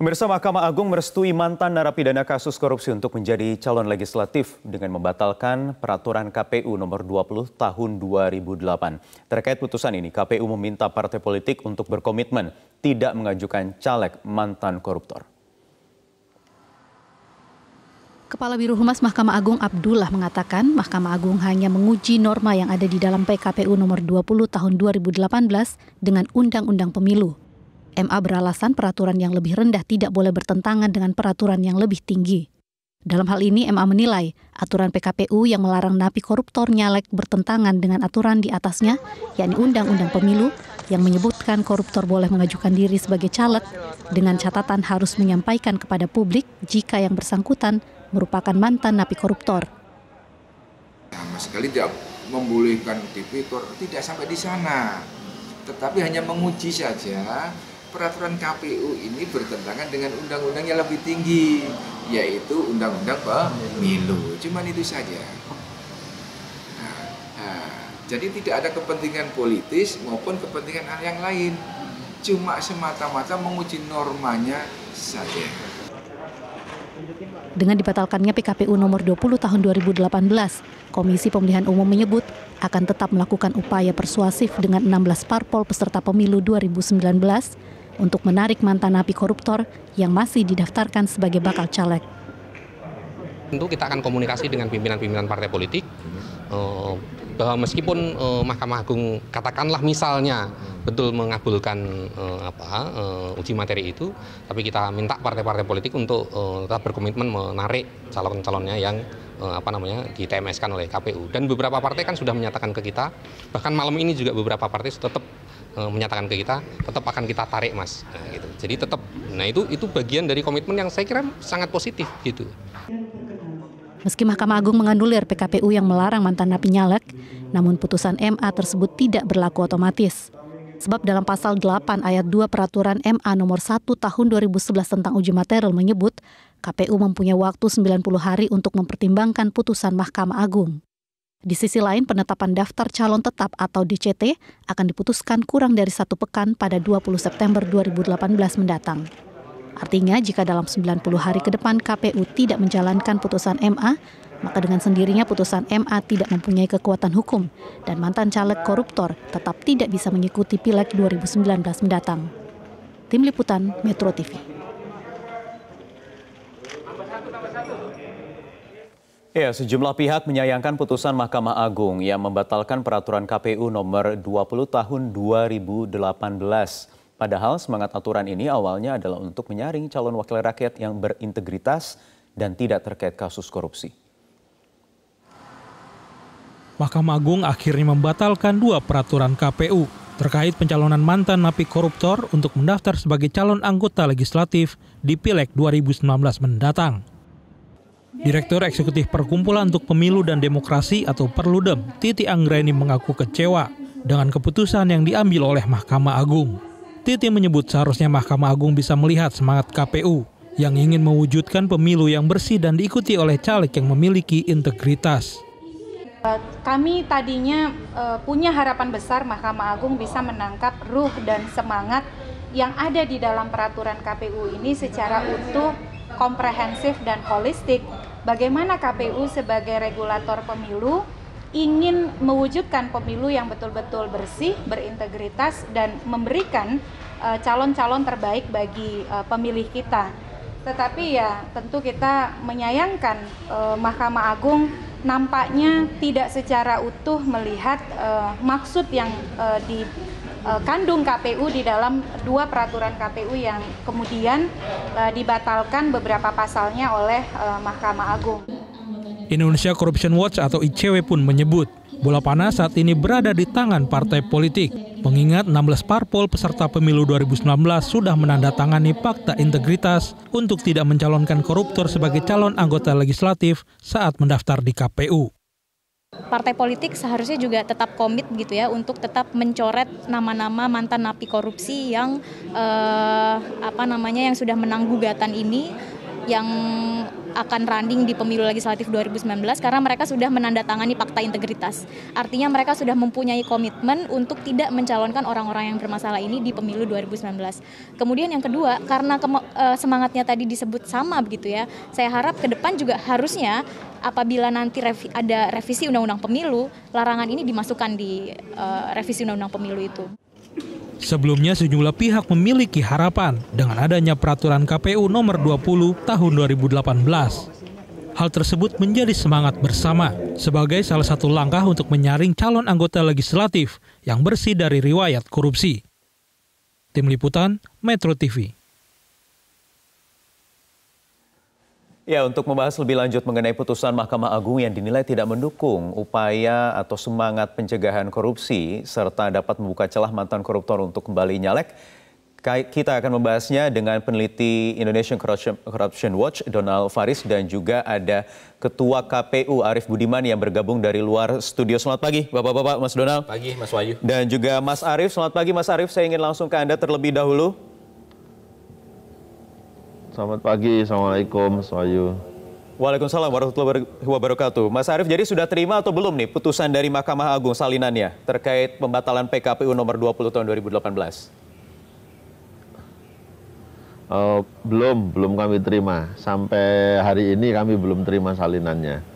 Pemirsa, Mahkamah Agung merestui mantan narapidana kasus korupsi untuk menjadi calon legislatif dengan membatalkan peraturan KPU nomor 20 tahun 2008. Terkait putusan ini, KPU meminta partai politik untuk berkomitmen tidak mengajukan caleg mantan koruptor. Kepala Biro Humas Mahkamah Agung Abdullah mengatakan Mahkamah Agung hanya menguji norma yang ada di dalam PKPU nomor 20 tahun 2018 dengan Undang-Undang Pemilu. MA beralasan peraturan yang lebih rendah tidak boleh bertentangan dengan peraturan yang lebih tinggi. Dalam hal ini, MA menilai aturan PKPU yang melarang napi koruptor nyalek bertentangan dengan aturan di atasnya, yakni Undang-Undang Pemilu, yang menyebutkan koruptor boleh mengajukan diri sebagai caleg dengan catatan harus menyampaikan kepada publik jika yang bersangkutan merupakan mantan napi koruptor. Sama sekali tidak membolehkan tipikor, tidak sampai di sana, tetapi hanya menguji saja. Peraturan KPU ini bertentangan dengan undang-undang yang lebih tinggi, yaitu Undang-Undang Pemilu. Cuman itu saja. Jadi tidak ada kepentingan politis maupun kepentingan hal yang lain. Cuma semata-mata menguji normanya saja. Dengan dibatalkannya PKPU nomor 20 tahun 2018, Komisi Pemilihan Umum menyebut akan tetap melakukan upaya persuasif dengan 16 parpol peserta pemilu 2019 untuk menarik mantan napi koruptor yang masih didaftarkan sebagai bakal caleg. Tentu kita akan komunikasi dengan pimpinan-pimpinan partai politik bahwa meskipun Mahkamah Agung katakanlah misalnya betul mengabulkan uji materi itu, tapi kita minta partai-partai politik untuk tetap berkomitmen menarik calon-calonnya yang di TMS-kan oleh KPU. Dan beberapa partai kan sudah menyatakan ke kita, bahkan malam ini juga beberapa partai tetap menyatakan ke kita, tetap akan kita tarik, Mas. Nah, gitu. Jadi tetap, itu bagian dari komitmen yang saya kira sangat positif gitu. Meski Mahkamah Agung menganulir PKPU yang melarang mantan napi nyalek, namun putusan MA tersebut tidak berlaku otomatis. Sebab dalam pasal 8 ayat 2 peraturan MA nomor 1 tahun 2011 tentang uji material menyebut KPU mempunyai waktu 90 hari untuk mempertimbangkan putusan Mahkamah Agung. Di sisi lain, penetapan daftar calon tetap atau DCT akan diputuskan kurang dari 1 pekan pada 20 September 2018 mendatang. Artinya, jika dalam 90 hari ke depan KPU tidak menjalankan putusan MA, maka dengan sendirinya putusan MA tidak mempunyai kekuatan hukum dan mantan caleg koruptor tetap tidak bisa mengikuti Pileg 2019 mendatang. Tim Liputan Metro TV. Ya, sejumlah pihak menyayangkan putusan Mahkamah Agung yang membatalkan peraturan KPU nomor 20 tahun 2018. Padahal semangat aturan ini awalnya adalah untuk menyaring calon wakil rakyat yang berintegritas dan tidak terkait kasus korupsi. Mahkamah Agung akhirnya membatalkan 2 peraturan KPU terkait pencalonan mantan napi koruptor untuk mendaftar sebagai calon anggota legislatif di Pileg 2019 mendatang. Direktur Eksekutif Perkumpulan untuk Pemilu dan Demokrasi atau Perludem, Titi Anggraini mengaku kecewa dengan keputusan yang diambil oleh Mahkamah Agung. Titi menyebut seharusnya Mahkamah Agung bisa melihat semangat KPU yang ingin mewujudkan pemilu yang bersih dan diikuti oleh caleg yang memiliki integritas. Kami tadinya punya harapan besar Mahkamah Agung bisa menangkap ruh dan semangat yang ada di dalam peraturan KPU ini secara utuh, komprehensif dan holistik. Bagaimana KPU sebagai regulator pemilu ingin mewujudkan pemilu yang betul-betul bersih, berintegritas, dan memberikan calon-calon terbaik bagi pemilih kita. Tetapi ya tentu kita menyayangkan Mahkamah Agung nampaknya tidak secara utuh melihat maksud yang dikandung KPU di dalam 2 peraturan KPU yang kemudian dibatalkan beberapa pasalnya oleh Mahkamah Agung. Indonesia Corruption Watch atau ICW pun menyebut bola panas saat ini berada di tangan partai politik. Mengingat 16 parpol peserta pemilu 2019 sudah menandatangani fakta integritas untuk tidak mencalonkan koruptor sebagai calon anggota legislatif saat mendaftar di KPU. Partai politik seharusnya juga tetap komit gitu ya untuk tetap mencoret nama-nama mantan napi korupsi yang yang sudah menang gugatan ini yang akan running di pemilu legislatif 2019 karena mereka sudah menandatangani fakta integritas. Artinya mereka sudah mempunyai komitmen untuk tidak mencalonkan orang-orang yang bermasalah ini di pemilu 2019. Kemudian yang kedua, karena semangatnya tadi disebut sama begitu ya, saya harap ke depan juga harusnya apabila nanti ada revisi undang-undang pemilu, larangan ini dimasukkan di revisi undang-undang pemilu itu. Sebelumnya sejumlah pihak memiliki harapan dengan adanya peraturan KPU nomor 20 tahun 2018. Hal tersebut menjadi semangat bersama sebagai salah satu langkah untuk menyaring calon anggota legislatif yang bersih dari riwayat korupsi. Tim Liputan, Metro TV. Ya, untuk membahas lebih lanjut mengenai putusan Mahkamah Agung yang dinilai tidak mendukung upaya atau semangat pencegahan korupsi serta dapat membuka celah mantan koruptor untuk kembali nyalek, kita akan membahasnya dengan peneliti Indonesian Corruption Watch Donald Faris dan juga ada Ketua KPU Arief Budiman yang bergabung dari luar studio. Selamat pagi Bapak-bapak, Mas Donald. Pagi Mas Wahyu. Dan juga Mas Arief. Selamat pagi Mas Arief, saya ingin langsung ke Anda terlebih dahulu. Selamat pagi, Assalamualaikum Mas Wahyu. Waalaikumsalam warahmatullahi wabarakatuh. Mas Arief, jadi sudah terima atau belum nih putusan dari Mahkamah Agung salinannya terkait pembatalan PKPU nomor 20 tahun 2018? Belum kami terima. Sampai hari ini kami belum terima salinannya.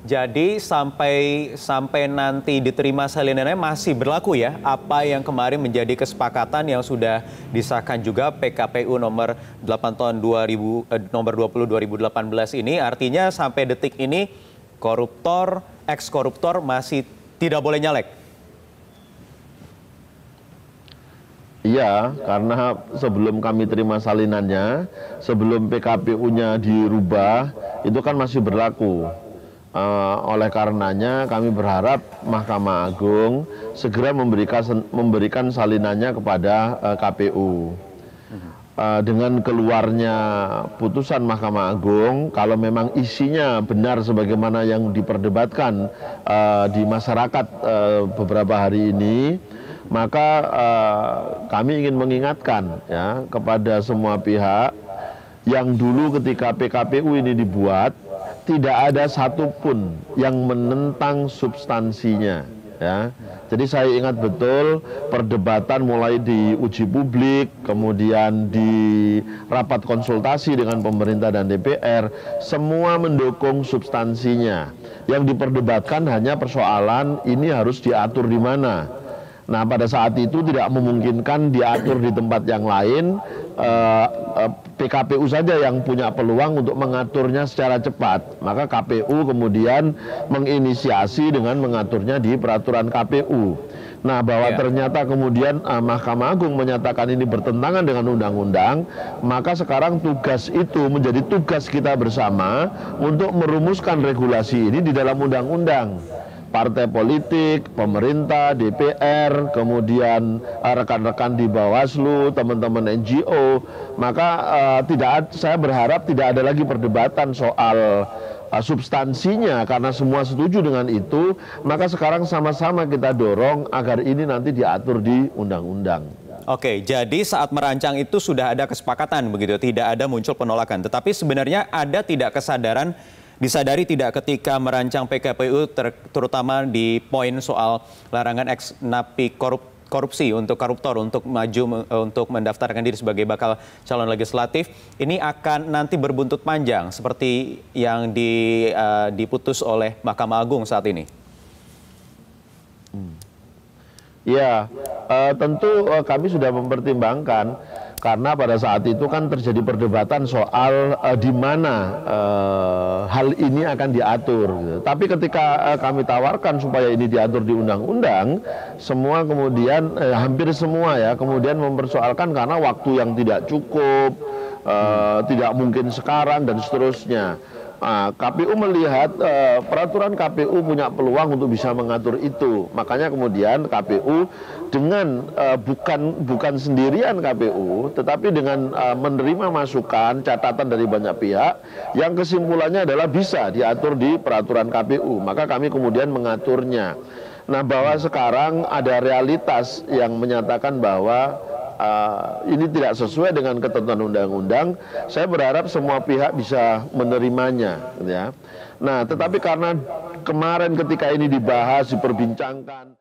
Jadi sampai nanti diterima salinannya masih berlaku ya apa yang kemarin menjadi kesepakatan yang sudah disahkan juga PKPU nomor 8 tahun 20 2018 ini, artinya sampai detik ini koruptor, ex-koruptor masih tidak boleh nyalek. Iya, karena sebelum kami terima salinannya, sebelum PKPU-nya dirubah, itu kan masih berlaku. Oleh karenanya kami berharap Mahkamah Agung segera memberikan salinannya kepada KPU. Dengan keluarnya putusan Mahkamah Agung, kalau memang isinya benar sebagaimana yang diperdebatkan di masyarakat beberapa hari ini, maka kami ingin mengingatkan ya kepada semua pihak yang dulu ketika PKPU ini dibuat tidak ada satupun yang menentang substansinya ya. Jadi saya ingat betul perdebatan mulai di uji publik, kemudian di rapat konsultasi dengan pemerintah dan DPR, semua mendukung substansinya. Yang diperdebatkan hanya persoalan ini harus diatur di mana. Nah, pada saat itu tidak memungkinkan diatur di tempat yang lain, PKPU saja yang punya peluang untuk mengaturnya secara cepat. Maka KPU kemudian menginisiasi dengan mengaturnya di peraturan KPU. Nah, bahwa ternyata kemudian Mahkamah Agung menyatakan ini bertentangan dengan undang-undang, maka sekarang tugas itu menjadi tugas kita bersama untuk merumuskan regulasi ini di dalam undang-undang. Partai politik, pemerintah, DPR, kemudian rekan-rekan di Bawaslu, teman-teman NGO, maka saya berharap tidak ada lagi perdebatan soal substansinya karena semua setuju dengan itu, maka sekarang sama-sama kita dorong agar ini nanti diatur di undang-undang. Oke, jadi saat merancang itu sudah ada kesepakatan begitu, tidak ada muncul penolakan. Tetapi sebenarnya ada tidak kesadaran, disadari tidak ketika merancang PKPU terutama di poin soal larangan ex napi korupsi untuk koruptor untuk maju untuk mendaftarkan diri sebagai bakal calon legislatif ini akan nanti berbuntut panjang seperti yang diputus oleh Mahkamah Agung saat ini? Ya, tentu kami sudah mempertimbangkan karena pada saat itu kan terjadi perdebatan soal di mana hal ini akan diatur. Tapi ketika kami tawarkan supaya ini diatur di undang-undang, semua kemudian hampir semua ya kemudian mempersoalkan karena waktu yang tidak cukup, tidak mungkin sekarang dan seterusnya. KPU melihat peraturan KPU punya peluang untuk bisa mengatur itu, makanya kemudian KPU dengan bukan sendirian KPU, tetapi dengan menerima masukan catatan dari banyak pihak yang kesimpulannya adalah bisa diatur di peraturan KPU, maka kami kemudian mengaturnya. Nah, bahwa sekarang ada realitas yang menyatakan bahwa ini tidak sesuai dengan ketentuan undang-undang, saya berharap semua pihak bisa menerimanya, ya. Nah, tetapi karena kemarin ketika ini dibahas, diperbincangkan,